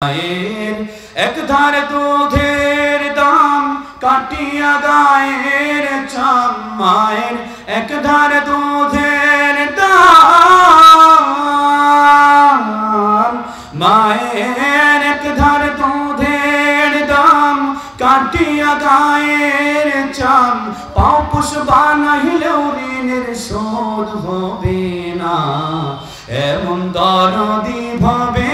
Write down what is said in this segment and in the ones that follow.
মায়ের এক ধারে দুধের দাম কাটিয়া গায়ের চাম, মায়ের এক ধারে দুধের দাম, মায়ের এক ধারে দুধের দাম কাটিয়া গায়ের চাম, পাও পুষ বানাইলেও ঋণের শোধ হবে না, এমন দরদি ভাবে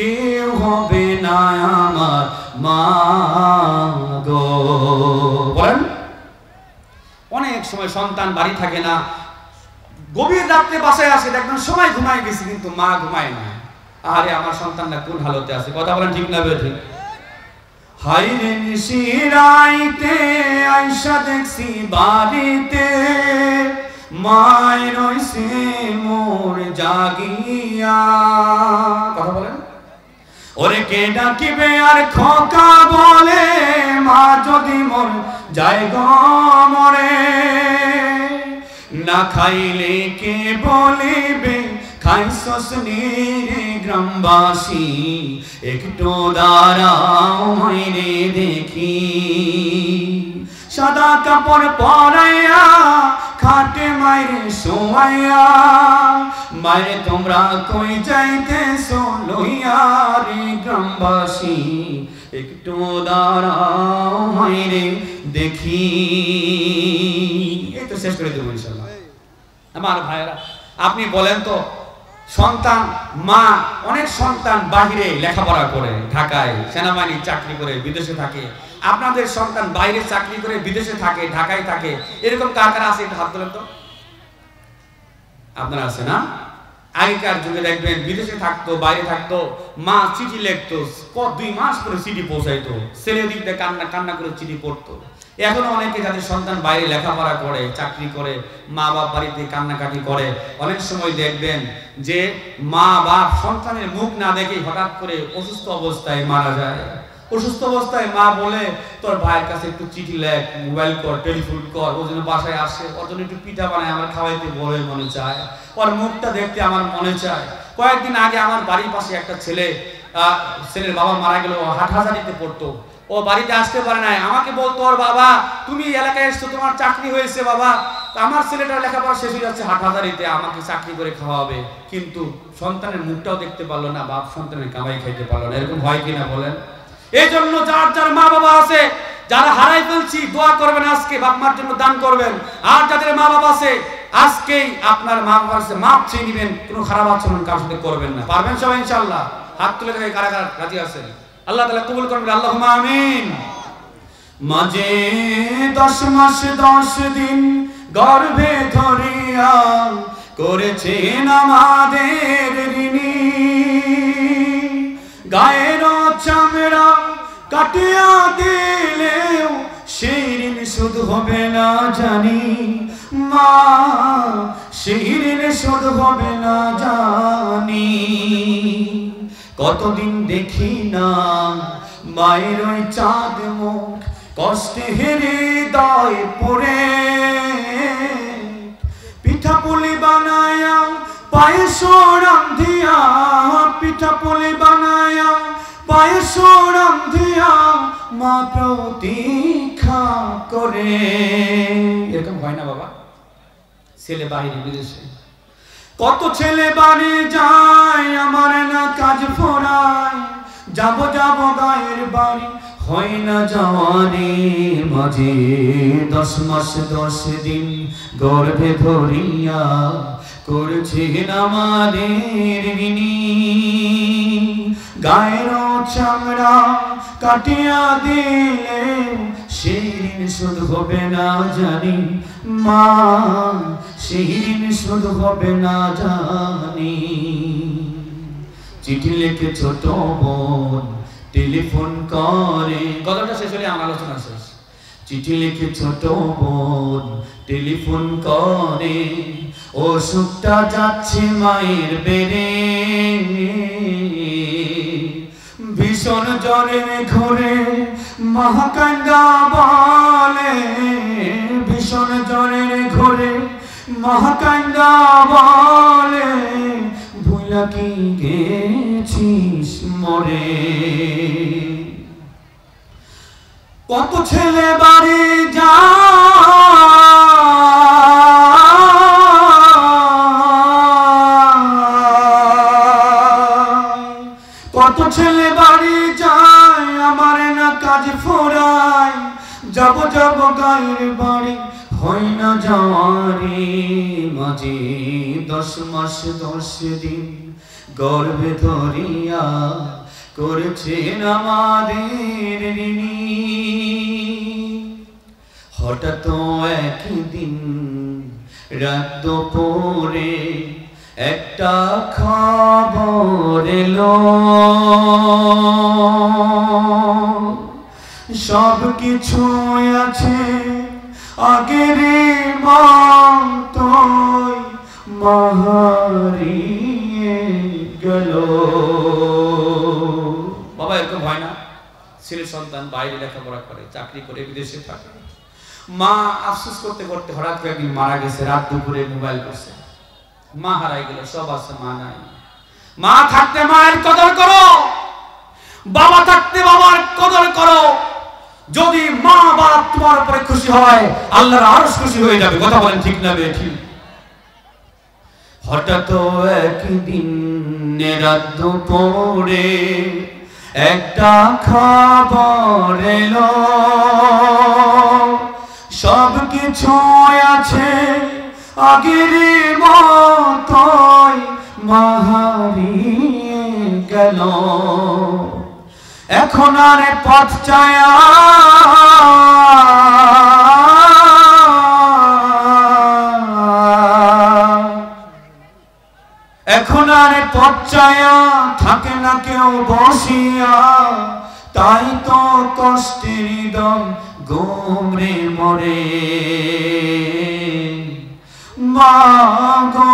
কেউ হবে না আমার মা গো। বলেন, অনেক সময় সন্তান বাড়ি থাকে না, গভীর রাত্রে বাসায় আসে, দেখবেন সবাই ঘুমায় গেছে কিন্তু মা ঘুমায় না। আরে আমার সন্তানটা কোন হালতে আছে, কথা বলেন ঠিক না বেঠিক? হাইরে নিশিরাইতে আইসা দেখছি বাড়িতে, মায়ের রইছে মোর জাগিয়া। কথা বলেন, ওরে কে ডাকিবে আর খোকা বলে, মা যদি মন যায় গো মরে, না খাইলে কে বলিবে খাইছস নিরে গ্রামবাসী, একটু দাঁড়াও মাইরে দেখি, সাদা কাপড় পরাইয়া খাটে মাইরে শোয়াইয়া, মাইরে তোমরা কই যাইতেছো লইয়া রে গ্রামবাসী, একটু দাঁড়াও মাইরে দেখি। এই তো শেষ করে দেবো ইনশাআল্লাহ। আমার ভাইয়েরা, আপনি বলেন তো, সন্তান মা, অনেক সন্তান বাহিরে লেখাপড়া করে, ঢাকায় সেনাবাহিনীর চাকরি করে বিদেশে থাকে, আপনাদের সন্তান বাইরে চাকরি করে বিদেশে থাকে, ঢাকায় থাকে, এরকম কার কার আছে একটু হাত তোলেন তো। আপনারা আছে না? আগেকার যুগে দেখবেন বিদেশে থাকতো, বাইরে থাকতো, মা চিঠি লিখতো, 2 মাস করে চিঠি পৌঁছাইতো, ছেলে দিক দিয়ে কান্না করে চিঠি পড়তো। এখনো অনেকে যাদের সন্তান বাইরে লেখাপড়া করে, চাকরি করে, মা বাপ বাড়িতে কান্নাকাটি করে, অনেক সময় দেখবেন যে মা বাপ সন্তানের মুখ না দেখে হঠাৎ করে অসুস্থ অবস্থায় মারা যায়। অসুস্থ অবস্থায় মা বলে, তোর ভাইয়ের কাছে একটু চিঠি লেখ, মোবাইল কর, টেলিফোন কর, ও যেন বাসায় আসে, ওর জন্য একটু পিঠা বানায় আমার খাওয়াইতে বড় মনে চায়, ওর মুখটা দেখতে আমার মনে চায়। কয়েকদিন আগে আমার বাড়ির পাশে একটা ছেলের বাবা মারা গেল, হাটহাজারিতে পড়তো, ও বাড়িতে আসতে পারে নাই, আমাকে বলতো, ওর বাবা তুমি এলাকায় এসছো, তোমার চাকরি হয়েছে বাবা, আমার ছেলেটার লেখাপড়া শেষ হয়ে যাচ্ছে হাটহাজারিতে, আমাকে চাকরি করে খাওয়াবে, কিন্তু সন্তানের মুখটাও দেখতে পারলো না, বাপ সন্তানের কামাই খাইতে পারলো না। এরকম হয় কিনা বলেন? এই জন্য যার যার মা বাবা আছে, যারা হারাই ফেলছি, দোয়া করবেন, আজকে বাপ মার জন্য দান করবেন। আর যাদের মা বাবা আছে, আজকেই আপনার মা বাবার কাছে মাপ চেয়ে নিবেন, কোনো খারাপ আচরণ কারোর সাথে করবেন না। পারবেন সবাই ইনশাআল্লাহ? হাত তুলে দেখে কারা কারা রাজি আছেন? আল্লাহ তাআলা কবুল করবেন, আল্লাহুম্মা আমিন। মাঝে 10 মাস 10 দিন গর্ভে ধরিয়া করেছেন আমাদের ঋণী, গায়ের চামড়া কাটিয়া দিলেও সেই ঋণ শোধ হবে না জানি, মা সেই ঋণ শোধ হবে না জানি। কতদিন দেখি না মায়ের ওই চাঁদ মুখ, কষ্টে হৃদয় পড়ে, পিঠা পুলি বানায়া পায়েস রান্ধিয়া, পিঠা পুলি বানায়া পায়েস রান্ধিয়া মা প্রতীক্ষা করে। এরকম হয় না বাবা? ছেলে বাইরে বিদেশে, কত ছেলে বাড়ি যায়, আমার না কাজ ফোরায়, যাব যাব গায়ের বাড়ি হয় না যাওয়ারে। মাঝে 10 মাস 10 দিন গর্ভে ধরিয়া করেছেন আমাদের ঋণী, গায়ের চামড়া কাটিয়া দিলে সেই ঋণ শোধ হবে না জানি, মা সেই ঋণ শোধ হবে না জানি। চিঠি লিখে ছোট বোন টেলিফোন করে, গল্পটা শেষ হলে আমার আলোচনা শেষ। চিঠি লিখে ছোট বোন টেলিফোন করে, ওষুধটা যাচ্ছে মায়ের বেড়ে, ভীষণ জ্বরে ঘরে মহাকান্দা বলে, ভীষণ জ্বরের ঘরে মহাকান্দা বলে, ভুলা কি গেছিস মরে। কত ছেলে বাড়ি কত ছেলে বাড়ি যায়, আমার না কাজ ফোরায়, যাব যাব গায়ের বাড়ি হয় না যাওয়ারি। মাঝে 10 মাস 10 দিন গর্ভে ধরিয়া করেছেন আমাদের ঋণী। হঠাৎ একদিন রাত দুপুরে একটা খবর এলো, সব কিছু আছে আগের মতোই, মা হারিয়ে গেল। বাবা এরকম হয় না? ছেলে সন্তান বাইরে লেখাপড়া করে, চাকরি করে, বিদেশে থাকে, মা আফসোস করতে করতে হঠাৎ করে একদিন মারা গেছে, রাত দুপুরে মোবাইল করছে, মা হারাই গেল, সব আছে মা নাই। মা থাকতে মায়ের কদর করো, বাবা থাকতে বাবার কদর করো। যদি মা বাপ তোমার উপরে খুশি হয়, আল্লাহর আরশ খুশি হয়ে যাবে। কথা বলেন ঠিক না বেঠিক? হঠাৎ একদিন রাত দুপুরে একটা খবর এলো, সব কিছু আছে আগের মতোই, মা হারিয়ে গেল। এখন আর পথ চায়া এখন আর পথ চায়া থাকে না কেউ বসিয়া, তাই তো কষ্টের দম গোমরে মরে। মা গো